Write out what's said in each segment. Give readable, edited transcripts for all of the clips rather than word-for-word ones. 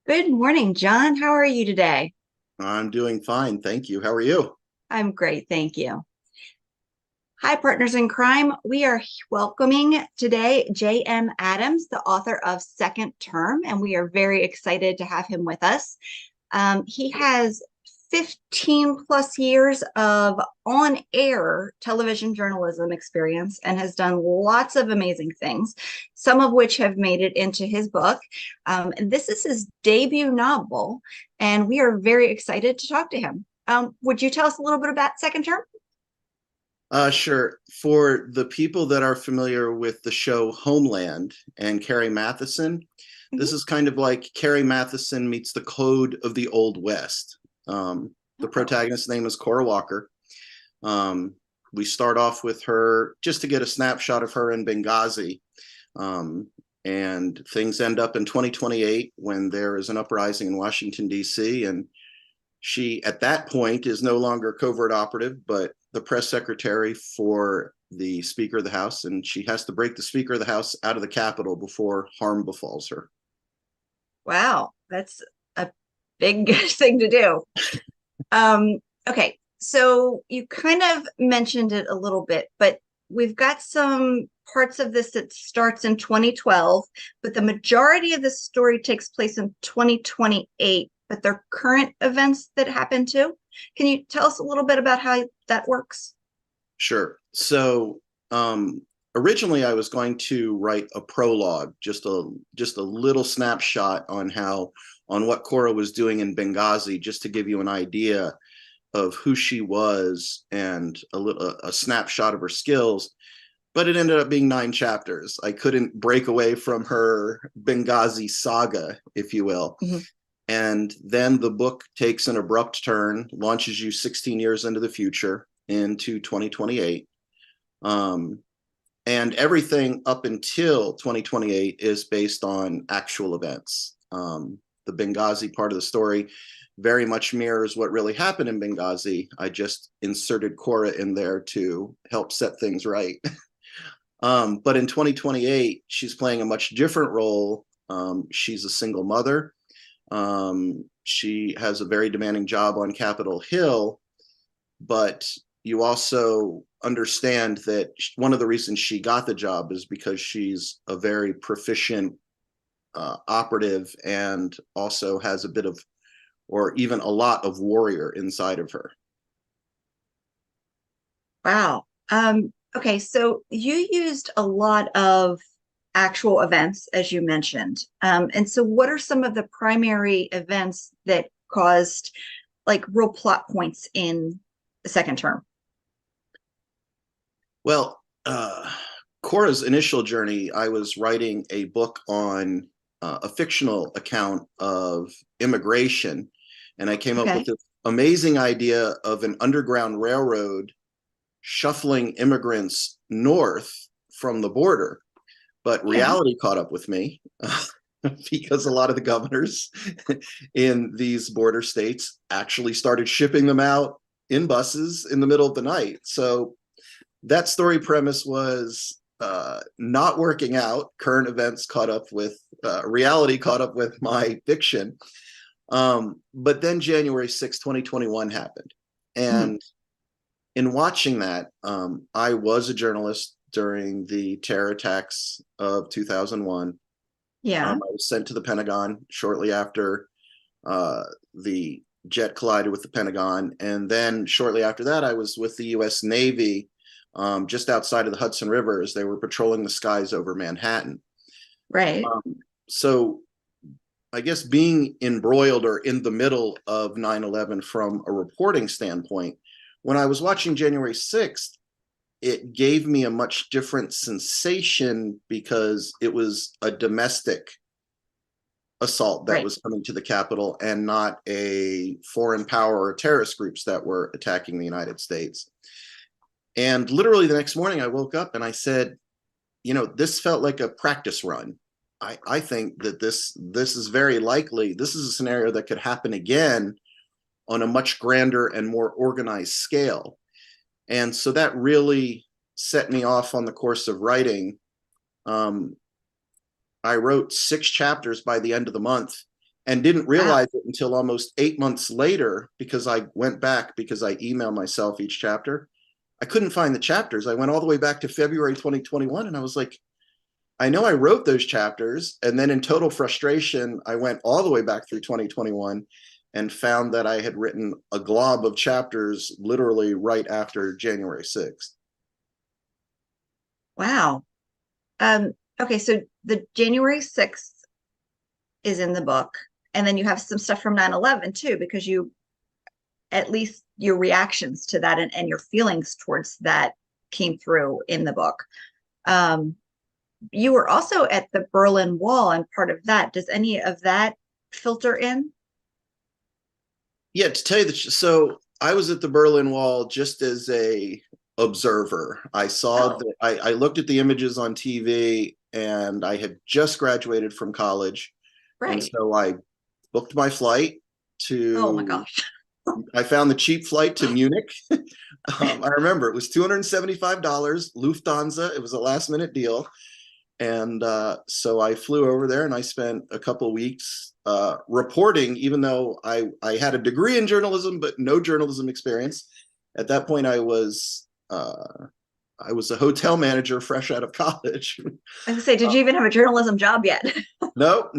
Good morning, John. How are you today? I'm doing fine, thank you. How are you? I'm great, thank you. Hi, partners in crime. We are welcoming today J.M. Adams, the author of Second Term, and we are very excited to have him with us. He has 15 plus years of on air television journalism experience and has done lots of amazing things, some of which have made it into his book. And this is his debut novel, and we are very excited to talk to him. Would you tell us a little bit about Second Term? Sure. For the people that are familiar with the show Homeland and Carrie Matheson, this Mhm. is kind of like Carrie Matheson meets the code of the Old West. The Oh, protagonist's name is Cora Walker. Um, we start off with her just to get a snapshot of her in Benghazi. Um, and things end up in 2028 when there is an uprising in Washington, D.C. And she, at that point, is no longer covert operative, but the press secretary for the Speaker of the House, and she has to break the Speaker of the House out of the Capitol before harm befalls her. wow, that's a big thing to do. Um, okay, so you kind of mentioned it a little bit, but we've got some parts of this that starts in 2012, but the majority of the story takes place in 2028, but they're current events that happen too. Can you tell us a little bit about how that works? Sure. So originally, I was going to write a prologue, just a little snapshot on what Cora was doing in Benghazi, just to give you an idea of who she was and a snapshot of her skills. But it ended up being 9 chapters. I couldn't break away from her Benghazi saga, if you will. Mhm. And then the book takes an abrupt turn, launches you 16 years into the future, into 2028. Um, and everything up until 2028 is based on actual events. The Benghazi part of the story very much mirrors what really happened in Benghazi. I just inserted Cora in there to help set things right. But in 2028, she's playing a much different role. She's a single mother. She has a very demanding job on Capitol Hill, but you also understand that one of the reasons she got the job is because she's a very proficient operative and also has a bit of, or even a lot of warrior inside of her. Wow. Okay, so you used a lot of actual events, as you mentioned. And so what are some of the primary events that caused like real plot points in the second term? Well, Cora's initial journey, I was writing a book on a fictional account of immigration, and I came up with Okay. this amazing idea of an underground railroad shuffling immigrants north from the border. But Yeah. reality caught up with me because a lot of the governors in these border states actually started shipping them out in buses in the middle of the night. So that story premise was not working out. Current events caught up with reality, caught up with my fiction. But then January 6th, 2021 happened. Mhm. And in watching that, I was a journalist during the terror attacks of 2001. Yeah. I was sent to the Pentagon shortly after the jet collided with the Pentagon. And then shortly after that, I was with the US Navy just outside of the Hudson River as they were patrolling the skies over Manhattan. Right. Um, so I guess being embroiled or in the middle of 9/11 from a reporting standpoint, when I was watching January 6th, it gave me a much different sensation because it was a domestic assault that Right. was coming to the Capitol and not a foreign power or terrorist groups that were attacking the United States. And literally the next morning, I woke up and I said, this felt like a practice run. I think that this is very likely. This is a scenario that could happen again on a much grander and more organized scale. And so that really set me off on the course of writing. Um, I wrote 6 chapters by the end of the month, and didn't Wow. realize it until almost 8 months later, because I went back, because I email myself each chapter. I couldn't find the chapters. I went all the way back to February 2021, and I was like, I know I wrote those chapters. And then in total frustration, I went all the way back through 2021 and found that I had written a glob of chapters literally right after January 6th. Wow. Okay, so the January 6th is in the book, and then you have some stuff from 9/11 too, because you, at least your reactions to that and your feelings towards that came through in the book. Um, you were also at the Berlin Wall and part of that. Does any of that filter in? Yeah, to tell you the so I was at the Berlin Wall just as a observer. I saw Oh, that I looked at the images on TV, and I had just graduated from college. And right. so I booked my flight Oh my to, gosh. I found the cheap flight to Munich. I remember it was $275, Lufthansa. It was a last minute deal. And so I flew over there, and I spent a couple of weeks reporting, even though I had a degree in journalism, but no journalism experience. At that point, I was a hotel manager fresh out of college. I was gonna say, did you even have a journalism job yet? No,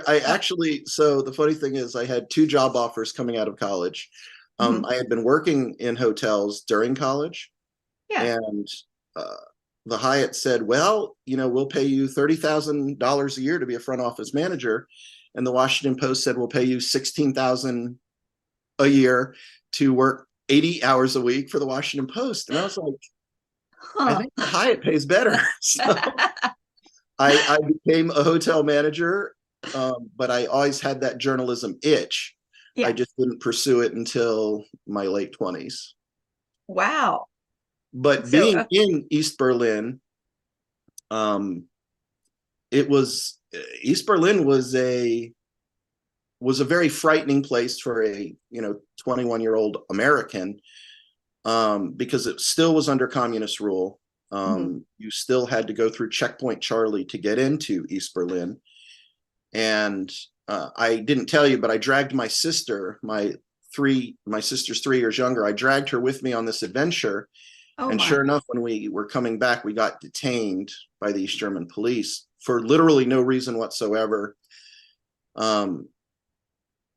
I actually, so the funny thing is, I had two job offers coming out of college. Mhm. I had been working in hotels during college, Yeah. and uh, the Hyatt said, well, we'll pay you $30,000 a year to be a front office manager. And the Washington Post said, we'll pay you 16,000 a year to work 80 hours a week for the Washington Post. And I was like, I Huh. think the Hyatt pays better. So I became a hotel manager, but I always had that journalism itch. I Yeah. just didn't pursue it until my late 20s. Wow. But So, being in East Berlin, um, it was East Berlin was a very frightening place for a 21-year-old American, because it still was under communist rule. mhm. You still had to go through Checkpoint Charlie to get into East Berlin. And I didn't tell you, but I dragged my sister, my sister's 3 years younger. I dragged her with me on this adventure. Oh And my. sure enough, when we were coming back, we got detained by the East German police for literally no reason whatsoever. Um,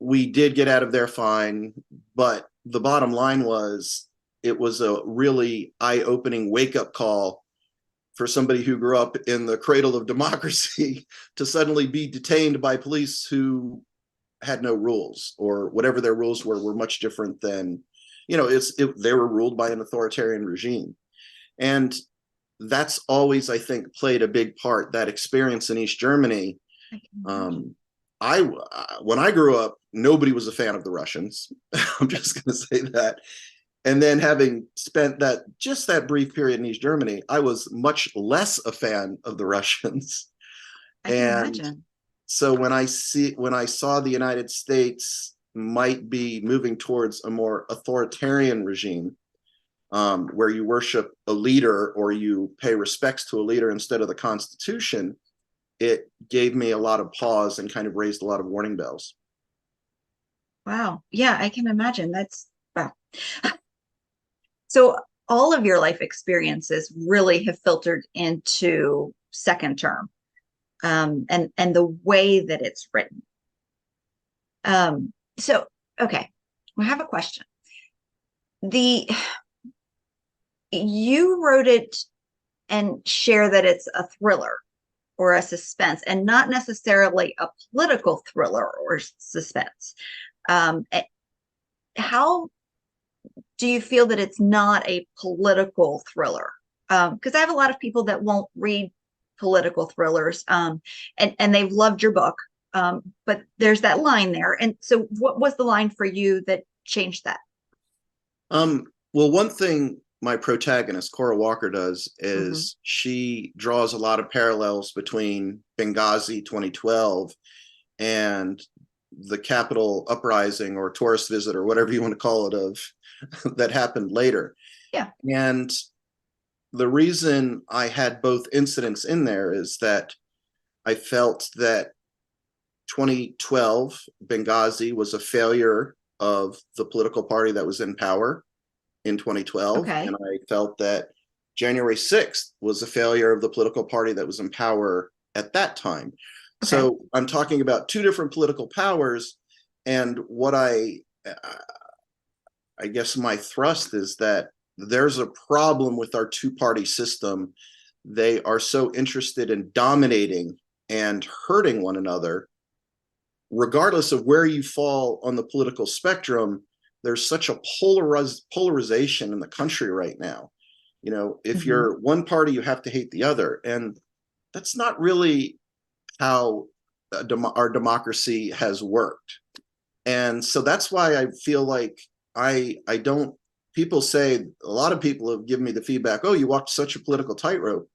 we did get out of there fine, but the bottom line was, it was a really eye-opening wake-up call for somebody who grew up in the cradle of democracy to suddenly be detained by police who had no rules, or whatever their rules were much different than, they were ruled by an authoritarian regime. And that's always, I think, played a big part, that experience in East Germany. I can imagine. um, I When I grew up, nobody was a fan of the Russians. I'm just going to say that. And then, having spent that brief period in East Germany, I was much less a fan of the Russians. I can And imagine. so when I saw the United States might be moving towards a more authoritarian regime, where you worship a leader or you pay respects to a leader instead of the Constitution, it gave me a lot of pause and kind of raised a lot of warning bells. Wow. Yeah, I can imagine. That's wow. So all of your life experiences really have filtered into second term, and the way that it's written. So okay, I have a question. The You wrote it and share that it's a thriller or a suspense, and not necessarily a political thriller or suspense. How do you feel that it's not a political thriller? Because I have a lot of people that won't read political thrillers, and they've loved your book, but there's that line there. And so, what was the line for you that changed that? Well, one thing my protagonist, Cora Walker, does Mm-hmm. is she draws a lot of parallels between Benghazi 2012 and the Capitol uprising or tourist visit or whatever you want to call it of that happened later. Yeah. And the reason I had both incidents in there is that I felt that 2012, Benghazi was a failure of the political party that was in power in 2012. Okay. And I felt that January 6th was a failure of the political party that was in power at that time. Okay. So I'm talking about two different political powers. And what I guess my thrust is that there's a problem with our two-party system. They are so interested in dominating and hurting one another. Regardless of where you fall on the political spectrum, there's such a polarization in the country right now. You know, if you're one party, you have to hate the other. And that's not really how our democracy has worked. And so that's why I feel like I don't, people say, a lot of people have given me the feedback, oh, you walked such a political tightrope.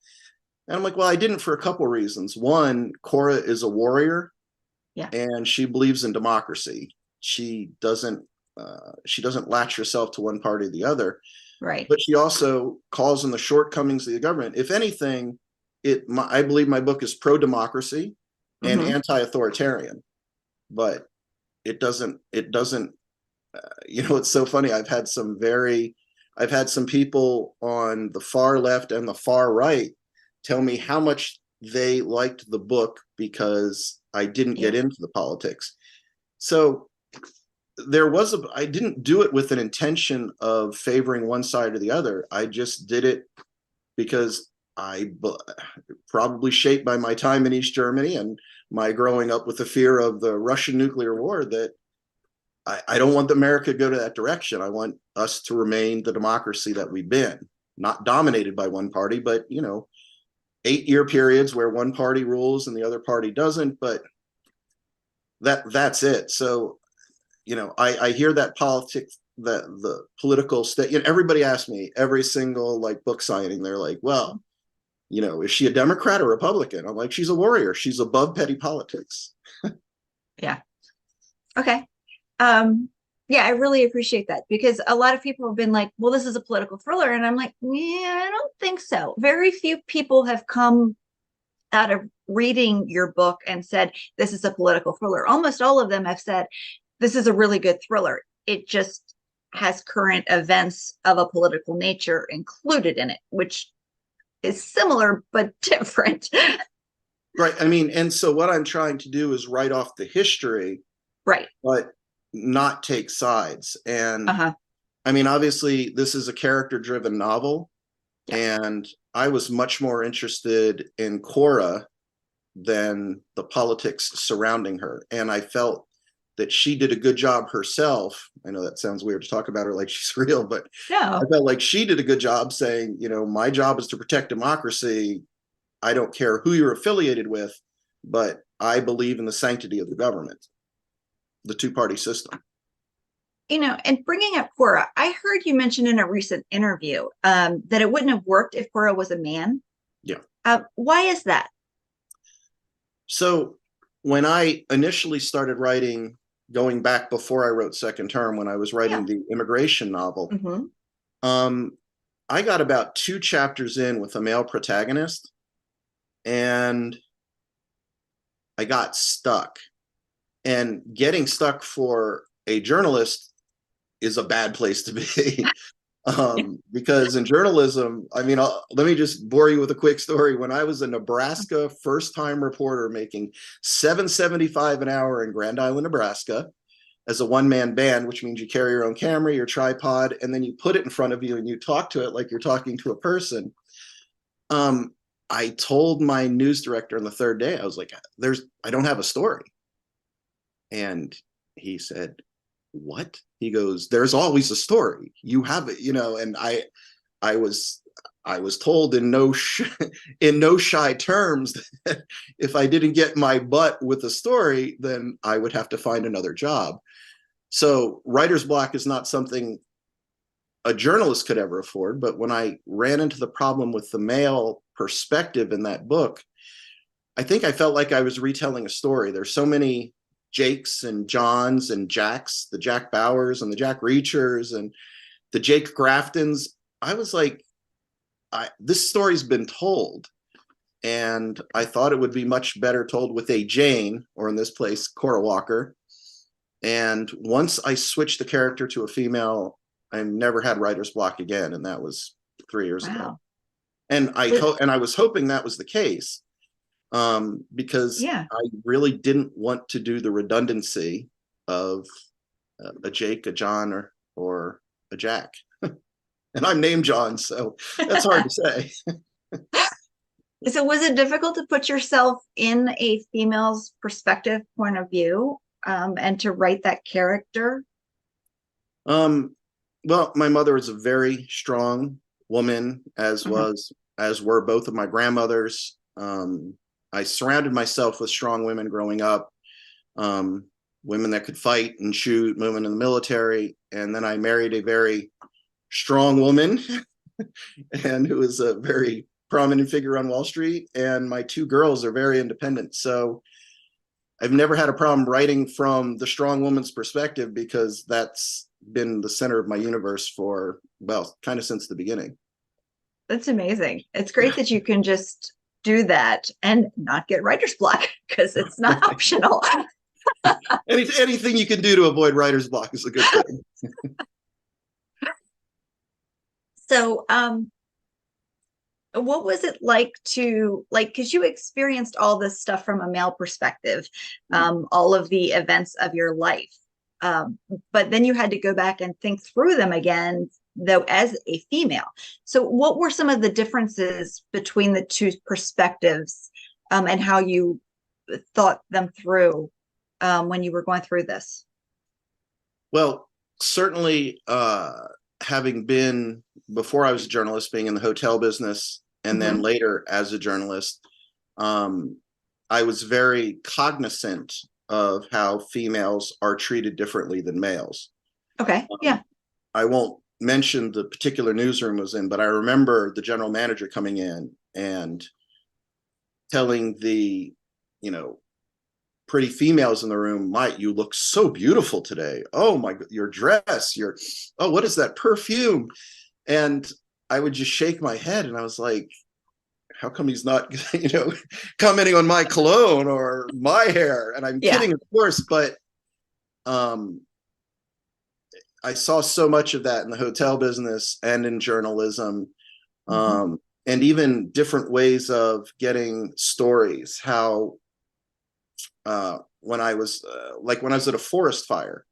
And I'm like, well, I didn't for a couple of reasons. One, Cora is a warrior. Yeah. And she believes in democracy. She doesn't latch herself to one party or the other. Right. But she also calls on the shortcomings of the government. If anything, I believe my book is pro-democracy and anti-authoritarian. But it doesn't. It's so funny. I've had some people on the far left and the far right tell me how much they liked the book because I didn't get into the politics. So I didn't do it with an intention of favoring one side or the other. I just did it because I probably shaped by my time in East Germany and my growing up with the fear of the Russian nuclear war that I don't want America to go to that direction. I want us to remain the democracy that we've been, not dominated by one party, but 8-year periods where one party rules and the other party doesn't, but that's it. So, I hear that politics, that the political state, everybody asks me every single book signing, they're like, well, is she a Democrat or Republican? I'm like, she's a warrior. She's above petty politics. Yeah. Okay. Yeah, I really appreciate that because a lot of people have been like, well, this is a political thriller. And I'm like, yeah, I don't think so. Very few people have come out of reading your book and said, this is a political thriller. Almost all of them have said, this is a really good thriller. It just has current events of a political nature included in it, which is similar but different. Right. I mean, and so what I'm trying to do is write off the history, right, but not take sides. And I mean, obviously, this is a character-driven novel, and I was much more interested in Cora than the politics surrounding her. And I felt that she did a good job herself. I know that sounds weird to talk about her like she's real, but I felt like she did a good job saying, my job is to protect democracy. I don't care who you're affiliated with, but I believe in the sanctity of the government, the two-party system. And bringing up Cora, I heard you mention in a recent interview that it wouldn't have worked if Cora was a man. Yeah. Why is that? So when I initially started writing, going back before I wrote Second Term, when I was writing the immigration novel, I got about 2 chapters in with a male protagonist, and I got stuck. And getting stuck for a journalist is a bad place to be. Because in journalism, I mean, let me just bore you with a quick story. When I was a Nebraska first-time reporter making $7.75 an hour in Grand Island, Nebraska, as a one-man band, which means you carry your own camera, your tripod, and then you put it in front of you and you talk to it like you're talking to a person. I told my news director on the 3rd day, I was like, I don't have a story. And he said, what? He goes, there's always a story. You have it, and I was told in no shy terms that if I didn't get my butt with a story, then I would have to find another job. So writer's block is not something a journalist could ever afford. But when I ran into the problem with the male perspective in that book, I think I felt like I was retelling a story. There's so many Jakes and Johns and Jacks, the Jack Bowers and the Jack Reachers and the Jake Graftons. I was like, this story's been told. and I thought it would be much better told with a Jane, or in this place, Cora Walker. And once I switched the character to a female, I never had writer's block again, and that was 3 years ago. Wow. And I was hoping that was the case, because Yeah. I really didn't want to do the redundancy of a Jake, a John, or a Jack. And I'm named John, so that's hard to say. So was it difficult to put yourself in a female's perspective point of view, and to write that character? Um, well, my mother is a very strong woman, Mhm. as were both of my grandmothers. I surrounded myself with strong women growing up, um, women that could fight and shoot, women in the military, and then I married a very strong woman, and who is a very prominent figure on Wall Street. And my two girls are very independent, so I've never had a problem writing from the strong woman's perspective, because that's been the center of my universe for, well, kind of since the beginning. That's amazing. It's great that you can just do that and not get writer's block because it's not optional. Anything you can do to avoid writer's block is a good thing. So, what was it like to, like, because you experienced all this stuff from a male perspective, all of the events of your life, but then you had to go back and think through them again, though, as a female. So what were some of the differences between the two perspectives, and how you thought them through, when you were going through this? Well, certainly, having been, before I was a journalist, being in the hotel business, and then Mhm. later as a journalist, um, I was very cognizant of how females are treated differently than males. Okay. Um, Yeah. I won't mention the particular newsroom I was in, but I remember the general manager coming in and telling the, you know, pretty females in the room, "Mike, you look so beautiful today. Oh my, your dress, oh, what is that perfume?" And I would just shake my head, and I was like, how come he's not, commenting on my cologne or my hair? And I'm Yeah. kidding, of course, but um, I saw so much of that in the hotel business and in journalism, Mhm. and even different ways of getting stories. How when I was when I was at a forest fire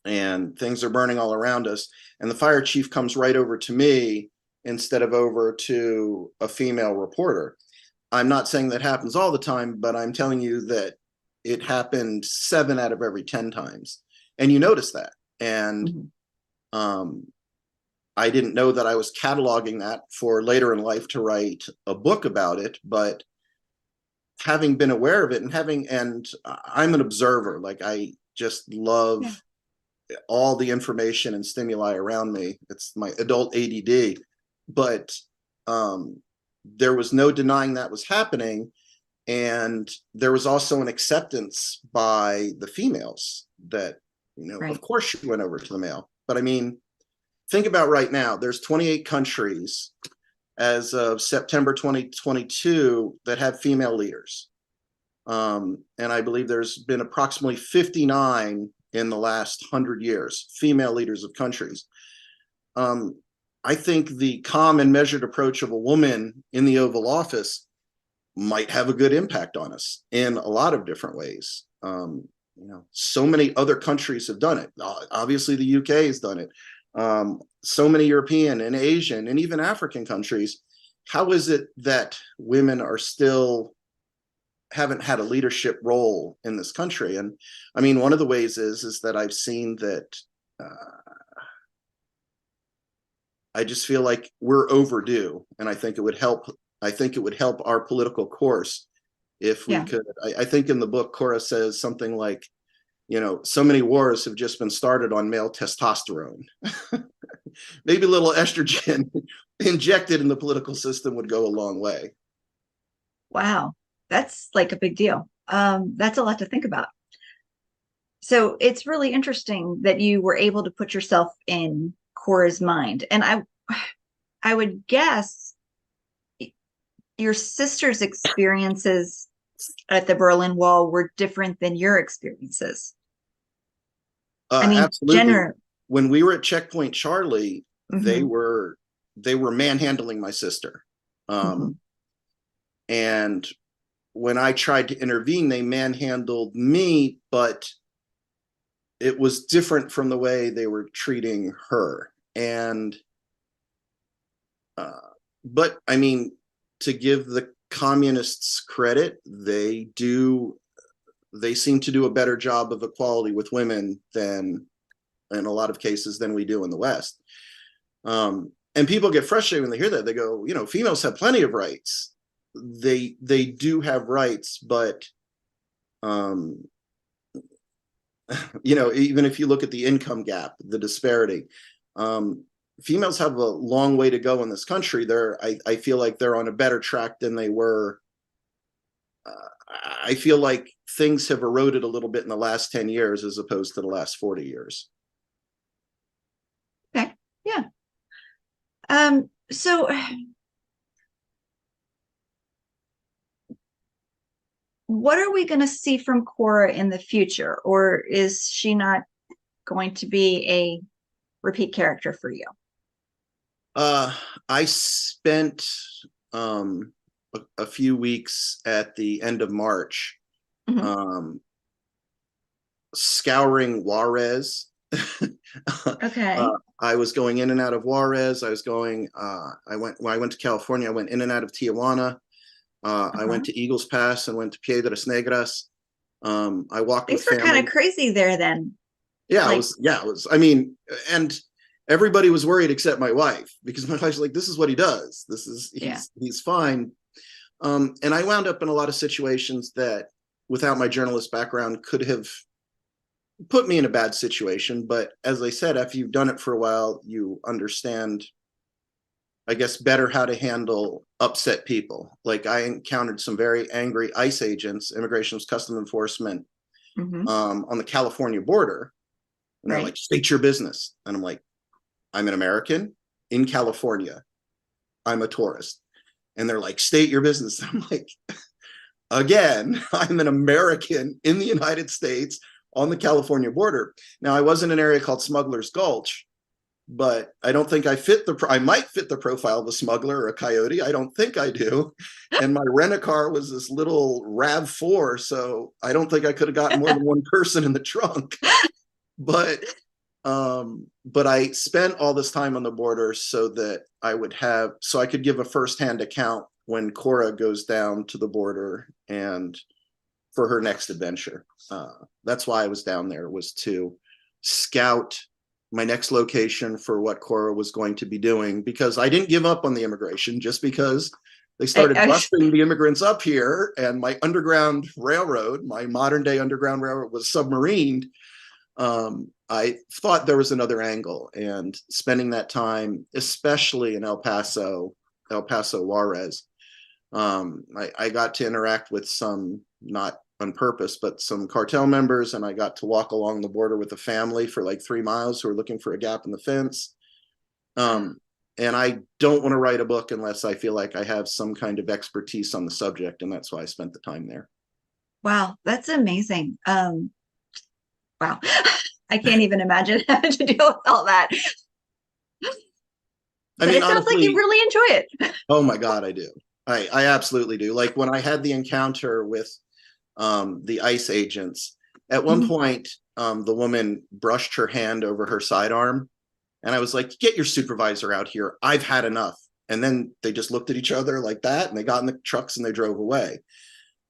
and things are burning all around us, and the fire chief comes right over to me instead of over to a female reporter. I'm not saying that happens all the time, but I'm telling you that it happened 7 out of every 10 times. And you notice that. And Mhm. um, I didn't know that I was cataloging that for later in life to write a book about it, but having been aware of it, and I'm an observer, like I just Yeah. love all the information and stimuli around me. It's my adult ADD, but um, there was no denying that was happening. And there was also an acceptance by the females that, of Right. course she went over to the male. But I mean, think about right now, there's 28 countries as of September 2022 that have female leaders. And I believe there's been approximately 59 in the last 100 years, female leaders of countries. Um, I think the calm and measured approach of a woman in the Oval Office might have a good impact on us in a lot of different ways. So many other countries have done it. Obviously, the UK has done it. So many European and Asian and even African countries. How is it that women are still haven't had a leadership role in this country? And I mean, one of the ways is that I've seen that I just feel like we're overdue, and I think it would help. I think it would help our political course if we Yeah. could. I think in the book, Cora says something like, so many wars have just been started on male testosterone. Maybe a little estrogen injected in the political system would go a long way. Wow. That's like a big deal. That's a lot to think about. So it's really interesting that you were able to put yourself in Cora's mind. And I would guess your sister's experiences at the Berlin Wall were different than your experiences. I mean, Absolutely. generally. When we were at Checkpoint Charlie, they Hmm. were manhandling my sister. Hmm. And when I tried to intervene, they manhandled me, but it was different from the way they were treating her. And but I mean, to give the communists credit, they seem to do a better job of equality with women than in a lot of cases than we do in the West. And people get frustrated when they hear that. They go, females have plenty of rights. They do have rights, but um, even if you look at the income gap, the disparity, um, females have a long way to go in this country. I feel like they're on a better track than they were. I feel like things have eroded a little bit in the last 10 years as opposed to the last 40 years. Okay. Yeah. So what are we going to see from Cora in the future? Or is she not going to be a repeat character for you? Uh, I spent a few weeks at the end of March Mhm. um, scouring Juarez. Okay. I was going in and out of Juarez. When I went to California, I went in and out of Tijuana. I Uh-huh. went to Eagles Pass and went to Piedras Negras. I walked with Things were kind of family. crazy there then. Like, I mean, and everybody was worried except my wife, because my wife's like, this is what he does. yeah. He's fine. And I wound up in a lot of situations that, without my journalist background, could have put me in a bad situation. But as I said, after you've done it for a while, you understand, I guess, better how to handle upset people. Like, I encountered some very angry ICE agents, Immigration and Customs Enforcement, Hmm. on the California border. And they're Right. like, state your business. And I'm like, I'm an American in California. I'm a tourist. And they're like, state your business. I'm like, again, I'm an American in the United States on the California border. Now, I was in an area called Smuggler's Gulch, but I don't think I might fit the profile of a smuggler or a coyote. I don't think I do. And my rent-a-car was this little RAV4, so I don't think I could have gotten more than one person in the trunk. But I spent all this time on the border so I could give a firsthand account when Cora goes down to the border and for her next adventure. That's why I was down there, was to scout my next location for what Cora was going to be doing, because I didn't give up on the immigration just because they started I, busting the immigrants up here, and my underground railroad, my modern day underground railroad, was submarined. I thought there was another angle, and spending that time, especially in El Paso Juarez, I got to interact with some, not on purpose, but some cartel members, and I got to walk along the border with a family for like 3 miles who were looking for a gap in the fence. Um, and I don't want to write a book unless I feel like I have some kind of expertise on the subject, and that's why I spent the time there. wow, that's amazing. Wow. I can't even imagine having to deal with all that. I But mean, it sounds like you honestly, really enjoy it. oh my God, I do. I absolutely do. Like, when I had the encounter with the ICE agents, at one Mhm. point, the woman brushed her hand over her sidearm. And I was like, get your supervisor out here. I've had enough. And then they just looked at each other like that, and they got in the trucks and they drove away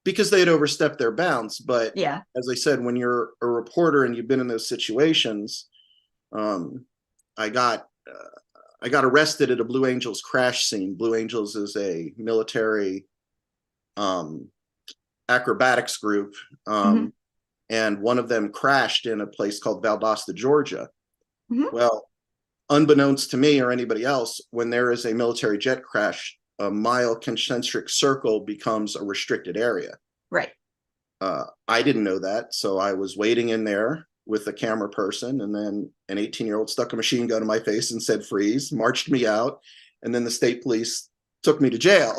because they had overstepped their bounds. But Yeah. as I said, when you're a reporter and you've been in those situations, um, I got I got arrested at a Blue Angels crash scene. Blue Angels is a military um, acrobatics group, Hmm. and one of them crashed in a place called Valdosta, Georgia. Hmm. Well, unbeknownst to me or anybody else, when there is a military jet crash, a mile concentric circle becomes a restricted area. Right. I didn't know that, so I was waiting in there with a camera person, and then an 18-year-old stuck a machine gun in my face and said freeze, marched me out, and then the state police took me to jail.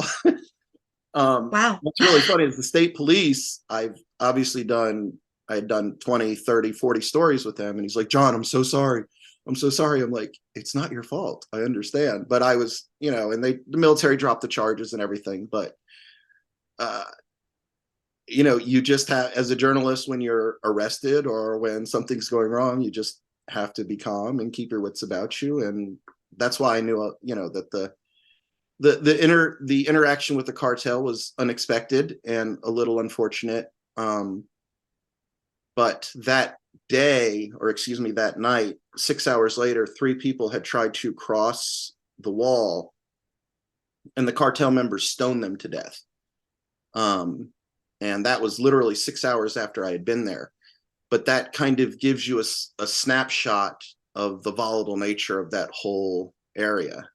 Wow. What's really funny is the state police, I've obviously done, I had done 20, 30, 40 stories with them. And he's like, John, I'm so sorry. I'm so sorry. I'm like, it's not your fault. I understand. But I was, and the military dropped the charges and everything. But, uh, you just have, as a journalist, when you're arrested or when something's going wrong, you just have to be calm and keep your wits about you. And that's why I knew, that the interaction with the cartel was unexpected and a little unfortunate. But that day, or excuse me, that night, 6 hours later, 3 people had tried to cross the wall, and the cartel members stoned them to death. And that was literally 6 hours after I had been there. But that kind of gives you a snapshot of the volatile nature of that whole area.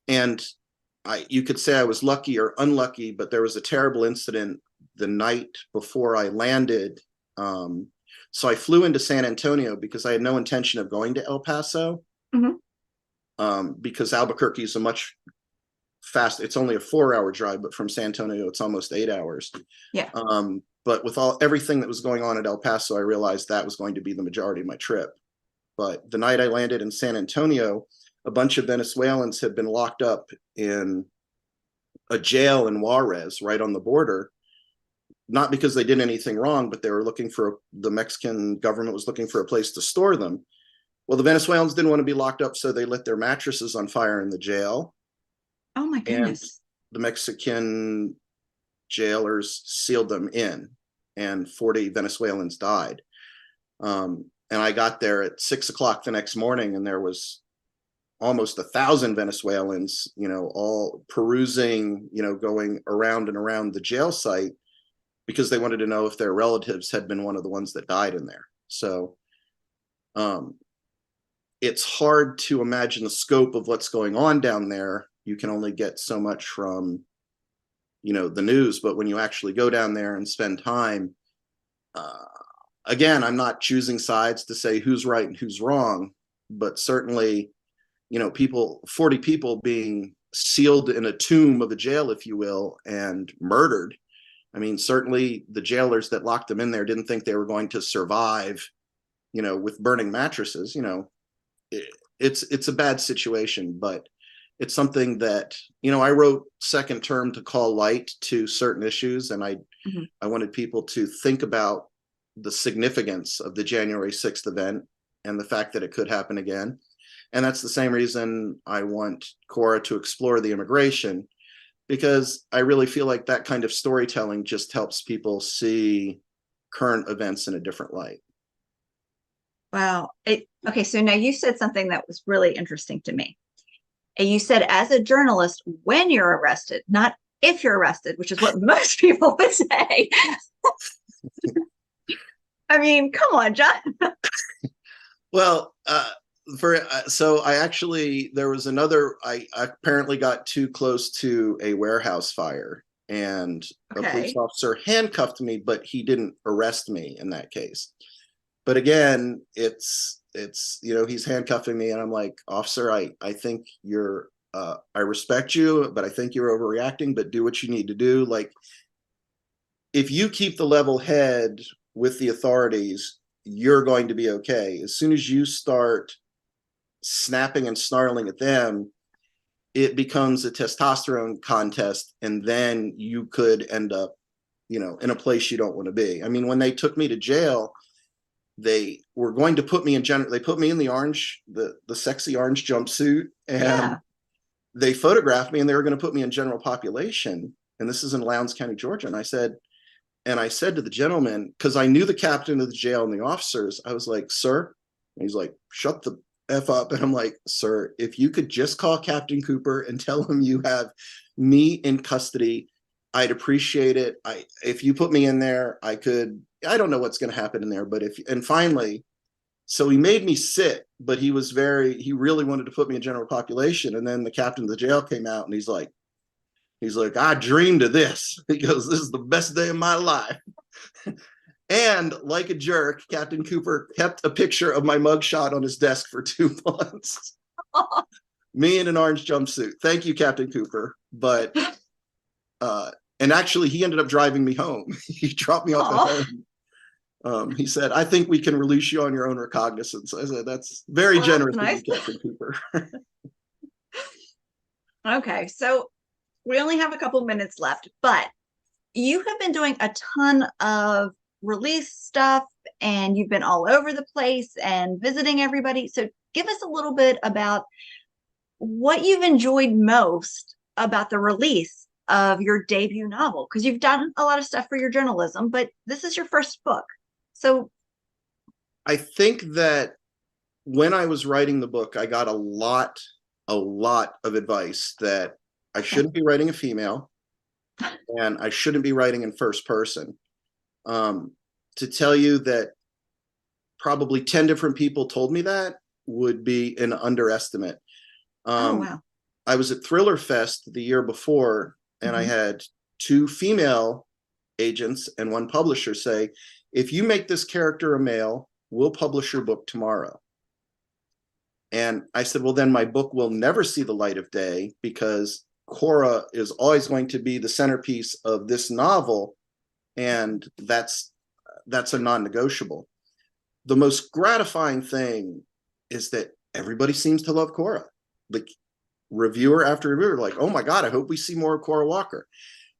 And you could say I was lucky or unlucky, but there was a terrible incident the night before I landed. So I flew into San Antonio because I had no intention of going to El Paso. Because Albuquerque is a much fast, it's only a 4-hour drive, but from San Antonio, it's almost 8 hours. Yeah. But with everything that was going on at El Paso, I realized that was going to be the majority of my trip. But the night I landed in San Antonio, a bunch of Venezuelans had been locked up in a jail in Juarez, right on the border, not because they did anything wrong, but they were looking for, the Mexican government was looking for a place to store them. Well, the Venezuelans didn't want to be locked up, so they lit their mattresses on fire in the jail. Oh my And goodness. the Mexican jailers sealed them in, and 40 Venezuelans died. And I got there at 6 o'clock the next morning, and there was almost 1,000 Venezuelans, all perusing, going around and around the jail site because they wanted to know if their relatives had been one of the ones that died in there. So it's hard to imagine the scope of what's going on down there. You can only get so much from, the news, but when you actually go down there and spend time, again, I'm not choosing sides to say who's right and who's wrong, but certainly, 40 people being sealed in a tomb of a jail, if you will, and murdered. I mean, certainly the jailers that locked them in there didn't think they were going to survive, with burning mattresses. It's a bad situation, but it's something that, I wrote Second Term to call light to certain issues. And I wanted people to think about the significance of the January 6th event and the fact that it could happen again. And that's the same reason I want Cora to explore the immigration, because I really feel like that kind of storytelling just helps people see current events in a different light. Wow. Okay, so now you said something that was really interesting to me. And you said, as a journalist, when you're arrested, not if you're arrested, which is what most people would say. I mean, come on, John. Well, so I actually, there was another, I apparently got too close to a warehouse fire, and a police officer handcuffed me, but he didn't arrest me in that case. But again, it's he's handcuffing me, and I'm like, officer, I think you're, I respect you, but I think you're overreacting, but do what you need to do. Like, if you keep the level head with the authorities, you're going to be okay. As soon as you start snapping and snarling at them, it becomes a testosterone contest, and then you could end up, in a place you don't want to be. I mean, when they took me to jail, they were going to put me in they put me in the orange, the sexy orange jumpsuit, and they photographed me, and they were going to put me in general population. And this is in Lowndes County, Georgia. And I said to the gentleman, because I knew the captain of the jail and the officers, I was like, sir, and he's like, shut the F up. And I'm like, sir, if you could just call Captain Cooper and tell him you have me in custody, I'd appreciate it. If you put me in there, I don't know what's going to happen in there, but and finally, so he made me sit, but he really wanted to put me in general population. And then the captain of the jail came out, and he's like, I dreamed of this. He goes, this is the best day of my life. And like a jerk, Captain Cooper kept a picture of my mugshot on his desk for 2 months. Me in an orange jumpsuit. Thank you, Captain Cooper. But And actually, he ended up driving me home. He dropped me off at Oh, home. He said, "I think we can release you on your own recognizance." I said, "That's very well, generous that's of nice. you, Captain Cooper." Okay, so we only have a couple minutes left, but you have been doing a ton of release stuff and you've been all over the place and visiting everybody. So give us a little bit about what you've enjoyed most about the release of your debut novel, because you've done a lot of stuff for your journalism, but this is your first book. So, I think that when I was writing the book, I got a lot of advice that I shouldn't be writing a female and I shouldn't be writing in first person. To tell you that probably 10 different people told me that would be an underestimate. oh, Um, wow. I was at Thriller Fest the year before, and I Mhm. had two female agents and one publisher say, if you make this character a male, we'll publish your book tomorrow. And I said, well, then my book will never see the light of day because Cora is always going to be the centerpiece of this novel. And that's a non-negotiable. The most gratifying thing is that everybody seems to love Cora. Like reviewer after reviewer, like, oh my God, I hope we see more of Cora Walker.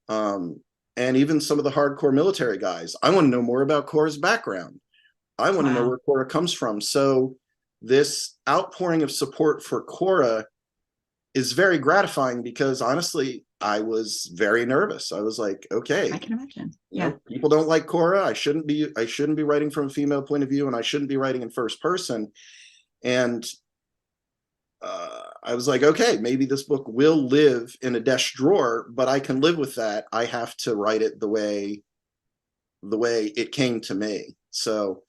Um, and even some of the hardcore military guys, I want to know more about Cora's background. I want to know Wow. where Cora comes from. So this outpouring of support for Cora is very gratifying because honestly, I was very nervous. I was like, I okay, can imagine. Yeah. people don't like Cora. I shouldn't be writing from a female point of view, and I shouldn't be writing in first person. And I was like, okay, maybe this book will live in a desk drawer, but I can live with that. I have to write it the way it came to me. So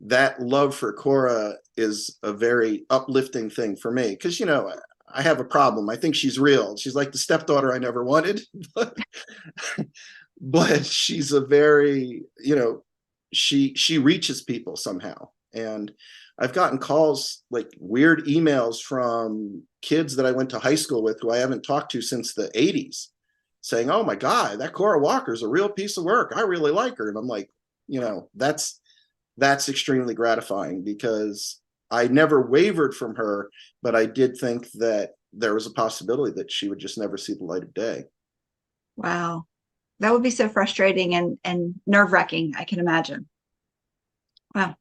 that love for Cora is a very uplifting thing for me because I have a problem. I think she's real. She's like the stepdaughter I never wanted, but she's a very she reaches people somehow. And I've gotten calls, like weird emails from kids that I went to high school with who I haven't talked to since the 80s saying, oh my God, that Cora Walker's a real piece of work. I really like her. And I'm like, that's extremely gratifying because I never wavered from her, but I did think that there was a possibility that she would just never see the light of day. Wow. That would be so frustrating and nerve-wracking, I can imagine. Wow.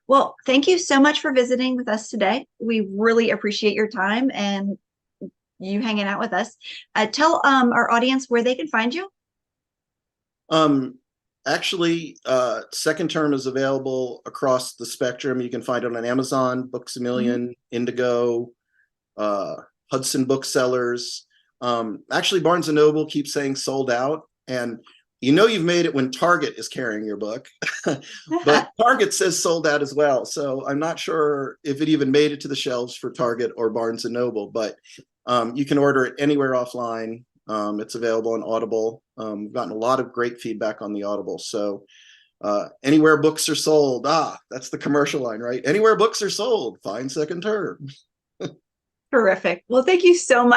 Well, thank you so much for visiting with us today. We really appreciate your time and you hanging out with us. Tell our audience where they can find you. Um, Actually, second term is available across the spectrum. You can find it on Amazon, Books a Mhm. Million, Indigo, uh, Hudson Booksellers. Actually, Barnes and Noble keeps saying sold out, and you've made it when Target is carrying your book, but Target says sold out as well. So I'm not sure if it even made it to the shelves for Target or Barnes and Noble, but you can order it anywhere offline. It's available on Audible. We've gotten a lot of great feedback on the Audible. So anywhere books are sold, that's the commercial line, right? Anywhere books are sold, find second term. Terrific. Well, thank you so much.